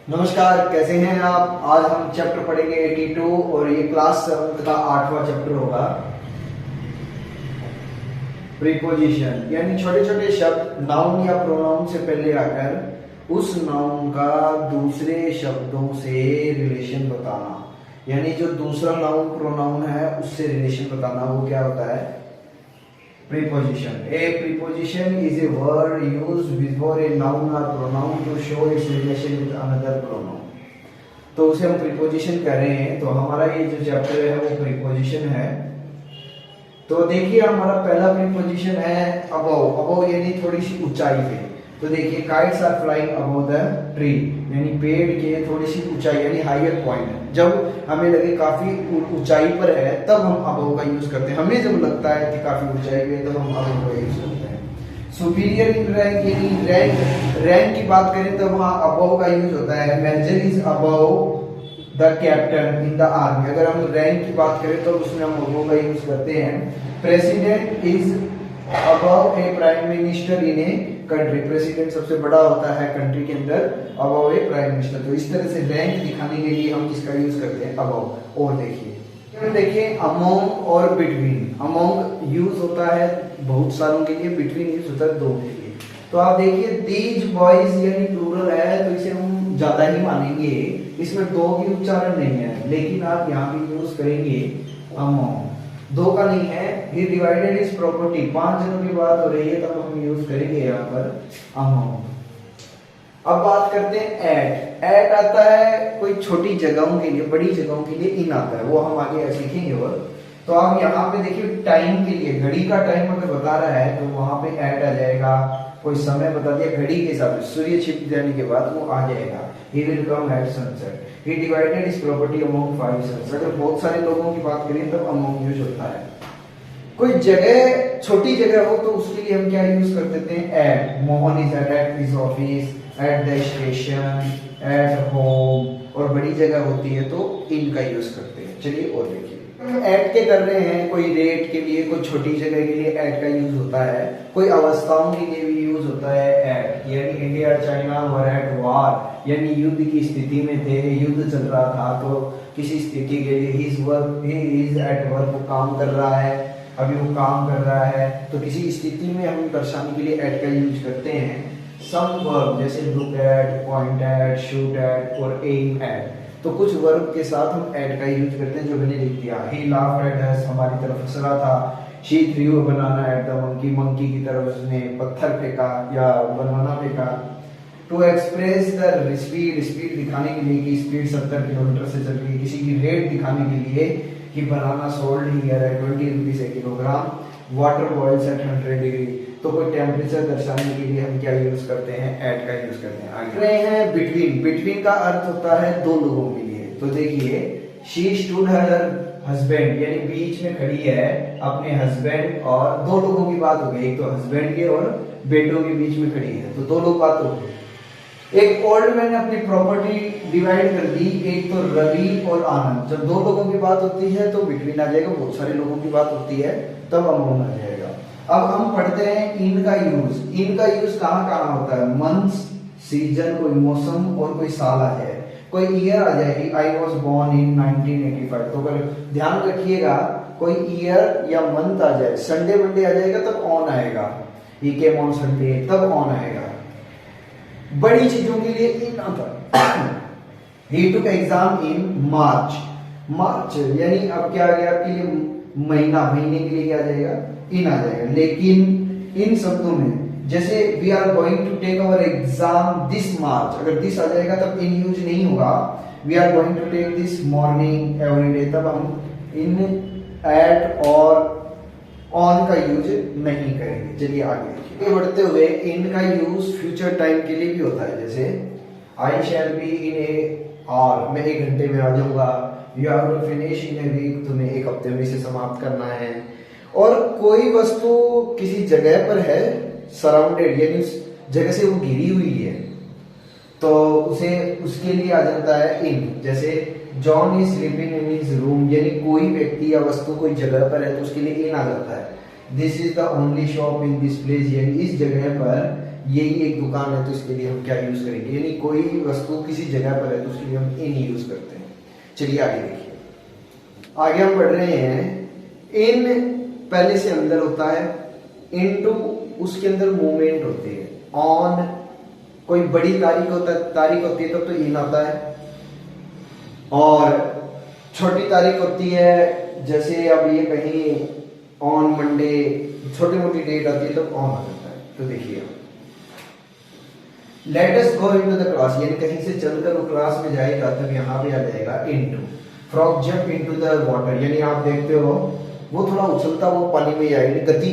नमस्कार, कैसे हैं आप। आज हम चैप्टर पढ़ेंगे 82 और ये क्लास 7 का 8वां चैप्टर होगा। प्रीपोजिशन यानी छोटे छोटे शब्द नाउन या प्रोनाउन से पहले आकर उस नाउन का दूसरे शब्दों से रिलेशन बताना, यानी जो दूसरा नाउन प्रोनाउन है उससे रिलेशन बताना, वो क्या होता है? Preposition. A preposition is a word used before a noun or pronoun to show its relation with another pronoun. तो उसे हम प्रीपोजिशन कह रहे हैं। तो हमारा ये जो चैप्टर है वो प्रीपोजिशन है। तो देखिए हमारा पहला प्रीपोजिशन है अबव। अबव यानी थोड़ी सी ऊंचाई पे। तो देखिए kites are flying above the tree, यानी पेड़ के थोड़ी सी ऊंचाई यानी हायर पॉइंट। जब हमें लगे काफी ऊंचाई पर है तब हम अबव का यूज करते हैं। हमें जब लगता है कि काफी ऊंचाई पे है तब हम अबव का यूज करते हैं। सुपीरियर इन रैंक यानी रैंक की बात करें तब वहां अबव का यूज होता है। Major is above the captain in the army. अगर हम रैंक की बात करें तो उसमें हम अबव का यूज करते हैं। President is above A prime minister in a country. President सबसे बड़ा होता है कंट्री के अंदर, अबव ए प्राइम मिनिस्टर। तो इस तरह से रैंक दिखाने के लिए हम किसका यूज करते हैं? अबव। और देखिए अमोंग और बिटवीन। अमोंग यूज होता है बहुत सारों के लिए, बिटवीन यूज होता है दो के लिए। तो आप देखिए दीज बॉयज यानी प्लूरल है तो इसे हम ज्यादा ही मानेंगे, इसमें दो की उच्चारण नहीं है, लेकिन आप यहाँ भी यूज करेंगे अमोंग। दो का नहीं है। ही डिवाइडेड इज प्रॉपर्टी, 5 जनों की बात हो रही है तब हम यूज करेंगे यहाँ पर अमाउंट। अब बात करते हैं एट। एट आता है कोई छोटी जगहों के लिए, बड़ी जगहों के लिए इन आता है, वो हम आगे सीखेंगे। और तो आप यहाँ पे देखिए टाइम के लिए, घड़ी का टाइम अगर बता रहा है तो वहां पे एट आ जाएगा। कोई समय बता दिया घड़ी के हिसाब से, सूर्य छिप जाने के बाद वो आ जाएगा। He will come at sunset. He divided his property among 5 sons. अगर बहुत सारे लोगों की बात करें तब among यूज होता है। कोई जगह छोटी जगह हो तो उसके लिए हम क्या यूज कर देते हैं? At. Mohan is at his office, at the station, at home. और बड़ी जगह होती है तो इन का यूज करते हैं। चलिए और देखिए एट के कर रहे हैं, कोई रेट के लिए, कोई छोटी जगह के लिए एट का यूज होता है। कोई अवस्थाओं के लिए भी यूज होता है एट, यानी इंडिया और चाइना वर एट वार, यानी युद्ध की स्थिति में थे, युद्ध चल रहा था तो किसी स्थिति के लिए ही इज एट वर्क, वो काम कर रहा है, अभी वो काम कर रहा है। तो किसी स्थिति में हम दर्शाने के लिए एट का यूज करते हैं। सम वर्ब जैसे look at, point at, shoot at और एम एट। तो कुछ वर्ब के साथ हम एट का यूज करते हैं जो मैंने लिख दिया। ही लाफ्ड एट अस, हमारी तरफ हंस रहा था। She threw a banana at the monkey, monkey की तरफ उसने पत्थर फेंका या बनाना फेंका। To express the speed, speed दिखाने के लिए कि स्पीड 70 किलोमीटर से चल रही है। किसी की रेट दिखाने के लिए कि banana sold here at 20 rupees a kilogram. Water boils at 100 degree. तो कोई टेम्परेचर दर्शाने के लिए हम क्या यूज करते हैं? एट का यूज करते हैं। आगे रहे हैं बिटवीन। बिटवीन का अर्थ होता है दो लोगों के लिए। तो देखिए शी स्टूड हर हस्बैंड, यानी बीच में खड़ी है अपने हस्बैंड, और दो लोगों की बात हो गई, एक तो हस्बैंड के और बेटों के बीच में खड़ी है, तो दो लोग बात हो गई। एक ओल्ड मैन ने अपनी प्रॉपर्टी डिवाइड कर दी, एक तो रवि और आनंद। जब दो लोगों की बात होती है तो बिटवीन आ जाएगा, बहुत सारे लोगों की बात होती है तब अमाउंट आ जाएगा। अब हम पढ़ते हैं इन का यूज। इन का यूज कहाँ कहाँ होता है? मंथ्स, सीजन, कोई मौसम और कोई साल आ जाए, कोई ईयर आ जाएगी। I was born in 1985। तो अगर ध्यान रखिएगा कोई ईयर या मंथ आ जाए, संडे मंडे आ जाएगा तब ऑन आएगा। ही केम ऑन संडे तब ऑन आएगा। बड़ी चीजों के लिए इन आता है। ही टुक एग्जाम इन मार्च। मार्च यानी अब क्या आ गया आपके लिए? महीना, महीने के लिए क्या आ जाएगा? इन आ जाएगा। लेकिन इन शब्दों में जैसे we are going to take our exam this March, अगर दिस आ जाएगा तब इन यूज नहीं होगा। We are going to take this morning every day, तब हम इन, एट और ऑन का यूज नहीं करेंगे। चलिए आगे बढ़ते हुए इन का यूज फ्यूचर टाइम के लिए भी होता है। जैसे आई shall be in A our, मैं 1 घंटे में आ जाऊंगा। You have to finish in a week, तुम्हें 1 हफ्ते में इसे समाप्त करना है। और कोई वस्तु किसी जगह पर है, सराउंडेड यानी उस जगह से वो घिरी हुई है, तो उसे उसके लिए आ जाता है इन। जैसे John is sleeping in his room, यानी कोई व्यक्ति या वस्तु कोई जगह पर है तो उसके लिए इन आ जाता है। This is the only shop in this place, यानी इस जगह पर यही एक दुकान है तो इसके लिए हम क्या यूज करेंगे, यानी कोई वस्तु किसी जगह पर है तो उसके लिए हम इन यूज करते हैं। चलिए आगे देखिए, आगे हम पढ़ रहे हैं इन पहले से अंदर होता है, इनटू उसके अंदर मूवमेंट होती है, ऑन कोई बड़ी तारीख होती है तब तो इन आता है, और छोटी तारीख होती है जैसे अब ये कहीं ऑन मंडे, छोटी मोटी डेट आती है तब ऑन आ जाता है। तो देखिए let us go into the class, यानी कहीं से चलकर वो क्लास में जाएगा तब यहाँ पे आ जाएगा into. Frog jump into the water, यानी आप देखते हो वो थोड़ा उछलता वो पानी में जाएगा, गति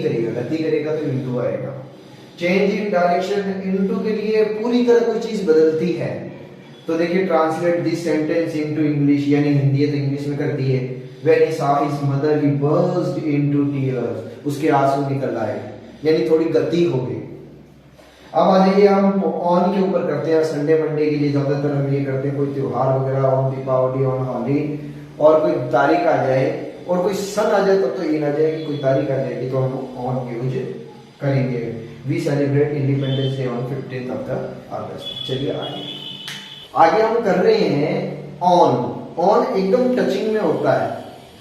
करेगा तो इनटू आएगा। चेंज इन डायरेक्शन, इनटू के लिए पूरी तरह कोई चीज बदलती है, तो देखिए translate this sentence into English, यानी हिंदी है तो इंग्लिश में कर दिए। When he saw his mother, he burst into tears, उसके आंसू निकल आए, यानी थोड़ी गति हो गई। अब आ जाइए हम ऑन के ऊपर करते हैं, संडे मंडे के लिए ज्यादातर हम ये करते हैं, कोई त्योहार वगैरह, ऑन दीपावली, ऑन होली, और कोई तारीख आ जाए और कोई सन आ जाए तब तो ये ना जाएगी, कोई तारीख आ जाएगी तो हम ऑन यूज करेंगे। We celebrate independence day on 15th of August। चलिए आगे हम कर रहे हैं ऑन एकदम टचिंग में होता है,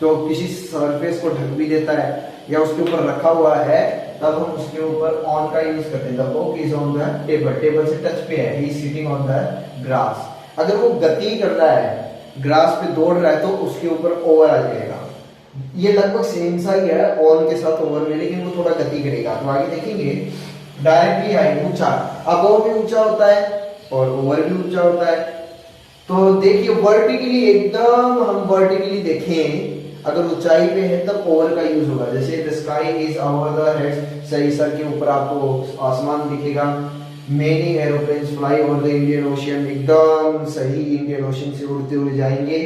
तो किसी सरफेस को ढक भी देता है या उसके ऊपर रखा हुआ है तब हम उसके ऊपर ऑन का यूज करते हैं। The book is on the table से टच पे है, he is sitting on the grass. अगर वो गति कर रहा है, ग्रास पे दौड़ रहा है तो उसके ऊपर ओवर आ जाएगा। ये लगभग सेम सा ही है ऑन के साथ ओवर में, लेकिन वो थोड़ा गति करेगा। तो आगे देखेंगे डायरेक्टली हाई, ऊंचा, अबव भी ऊंचा होता है और ओवर भी ऊंचा होता है। तो देखिए वर्टिकली, एकदम हम वर्टिकली देखें अगर ऊंचाई पे है तब ओवर का यूज होगा, जैसे the sky is over the head, सही सर के ऊपर आपको आसमान दिखेगा। Many aeroplanes fly over the Indian ocean, एकदम सही इंडियन ओशियन से उड़ते हुए जाएंगे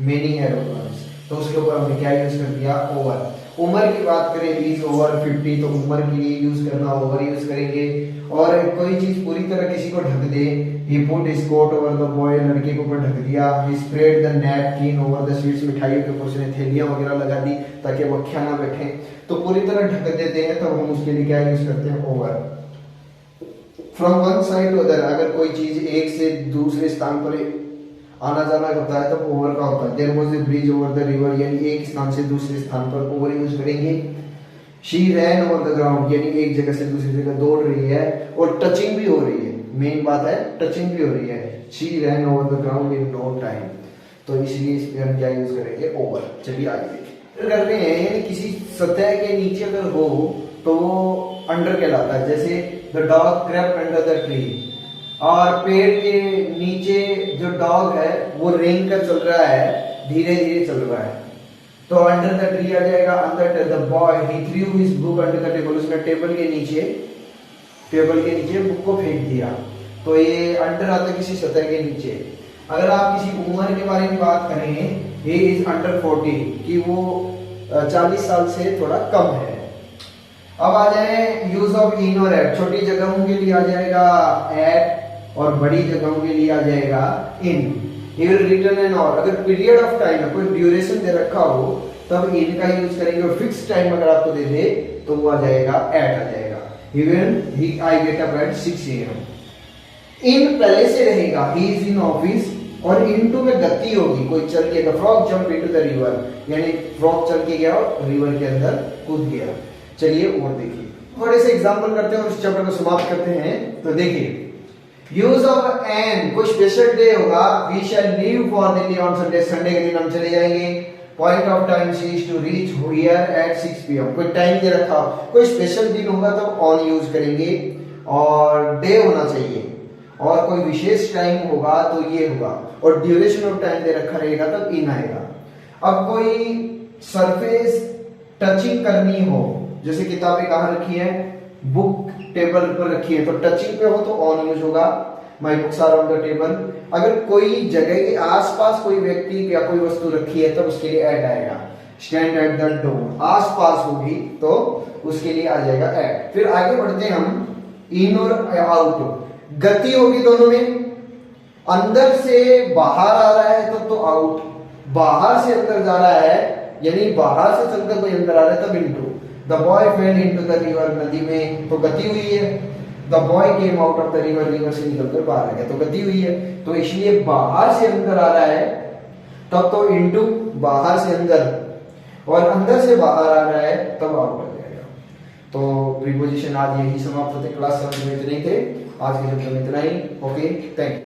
मेनी एरोप्लेन्स, तो उसके ऊपर हमने क्या यूज कर दिया, ओवर। उम्र की बात करें इज ओवर 50, तो उम्र के लिए यूज करना ओवर यूज करेंगे। और कोई चीज पूरी तरह किसी को ढक दे, he put his coat over the boy, लड़के के ऊपर ढक दिया। he spread the napkin over the sweets, मिठाइयों के ऊपर उसने थैलियां वगैरह लगा दी ताकि मक्खियां ना बैठे, तो पूरी तरह ढक देते हैं तब हम उसके लिए क्या यूज करते हैं, over. From one side to other, अगर कोई चीज एक से दूसरे स्थान पर आना जाना होता है तब ओवर का होता है। There was a bridge over the river, यानी एक स्थान से दूसरे स्थान पर ओवर यूज करेंगे। She ran over the ground, यानी एक जगह से दूसरी जगह दौड़ रही है और टचिंग भी हो रही है, मेन बात है टचिंग भी हो रही है। She ran over the ground in no time, तो इसलिए इस पे हम क्या यूज करेंगे, ओवर। चलिए आगे देखिए, कर रहे हैं यानी किसी सतह के नीचे अगर हो तो वो अंडर कहलाता है, जैसे the dog crept under the tree, और पेड़ के नीचे जो डॉग है वो रेंग कर चल रहा है, धीरे धीरे चल रहा है, तो अंडर द ट्री आ जाएगा। अंदर the boy he through his book under the table, उसने टेबल के नीचे बुक को फेंक दिया, तो ये अंडर आता है किसी सतह के नीचे। अगर आप किसी उम्र के बारे में बात करें, he is under 40, कि वो 40 साल से थोड़ा कम है। अब आ जाए यूज ऑफ इन और एट, छोटी जगहों के लिए आ जाएगा एट और बड़ी जगहों के लिए आ जाएगा इन। He will return an hour, अगर पीरियड ऑफ टाइम कोई ड्यूरेशन दे रखा हो तब इन का यूज करेंगे, और फिक्स टाइम अगर आपको दे दे तो वो आ जाएगा एट आ जाएगा। I get up at 6 AM। इन पहले से रहेगा, he is in office, और इनटू में गति होगी, कोई चल के, frog jump into the river, यानी फ्रॉग चल के गया और रिवर के अंदर कूद गया। चलिए और देखिए, थोड़े से एग्जांपल करते हैं और इस चैप्टर को समाप्त करते हैं। तो देखिए यूज ऑफ एन, कोई स्पेशल डे होगा, we shall leave for Delhi on Sunday, Sunday के दिन हम चले जाएंगे। Point of time she is to reach here at 6 PM, कोई टाइम दे रखा, कोई स्पेशल दिन होगा तो ऑन यूज करेंगे, और डे होना चाहिए, और कोई विशेष टाइम होगा तो ये होगा, और ड्यूरेशन ऑफ टाइम दे रखा रहेगा तब इन आएगा। अब कोई सरफेस टचिंग करनी हो, जैसे किताबें कहाँ रखी है, बुक टेबल पर रखी है, तो टचिंग पे हो तो ऑन यूज होगा, my books are on the table. अगर कोई जगह के आसपास कोई व्यक्ति या कोई वस्तु रखी है तब उसके लिए एट आएगा। स्टैंड एट द डोर, आसपास होगी तो उसके लिए आ जाएगा एट। फिर आगे बढ़ते हैं हम, इन और आउट, गति होगी दोनों में, अंदर से बाहर आ रहा है तब तो आउट, बाहर से अंदर जा रहा है यानी बाहर से चलकर कोई अंदर आ रहा है तब into. The boy fail into the river, नदी में तो गति हुई है। The boy came out of the river, river से निकलकर बाहर आ गया, तो गति हुई है, तो इसलिए बाहर से अंदर आ रहा है, तब तो इनटू बाहर से अंदर, और अंदर से बाहर आ रहा है तब आउट आ जाएगा। तो प्रीपोजिशन आज यही समाप्त होते, क्लास 7 में इतने थे, आज के वीडियो में इतना ही। Okay, thank you.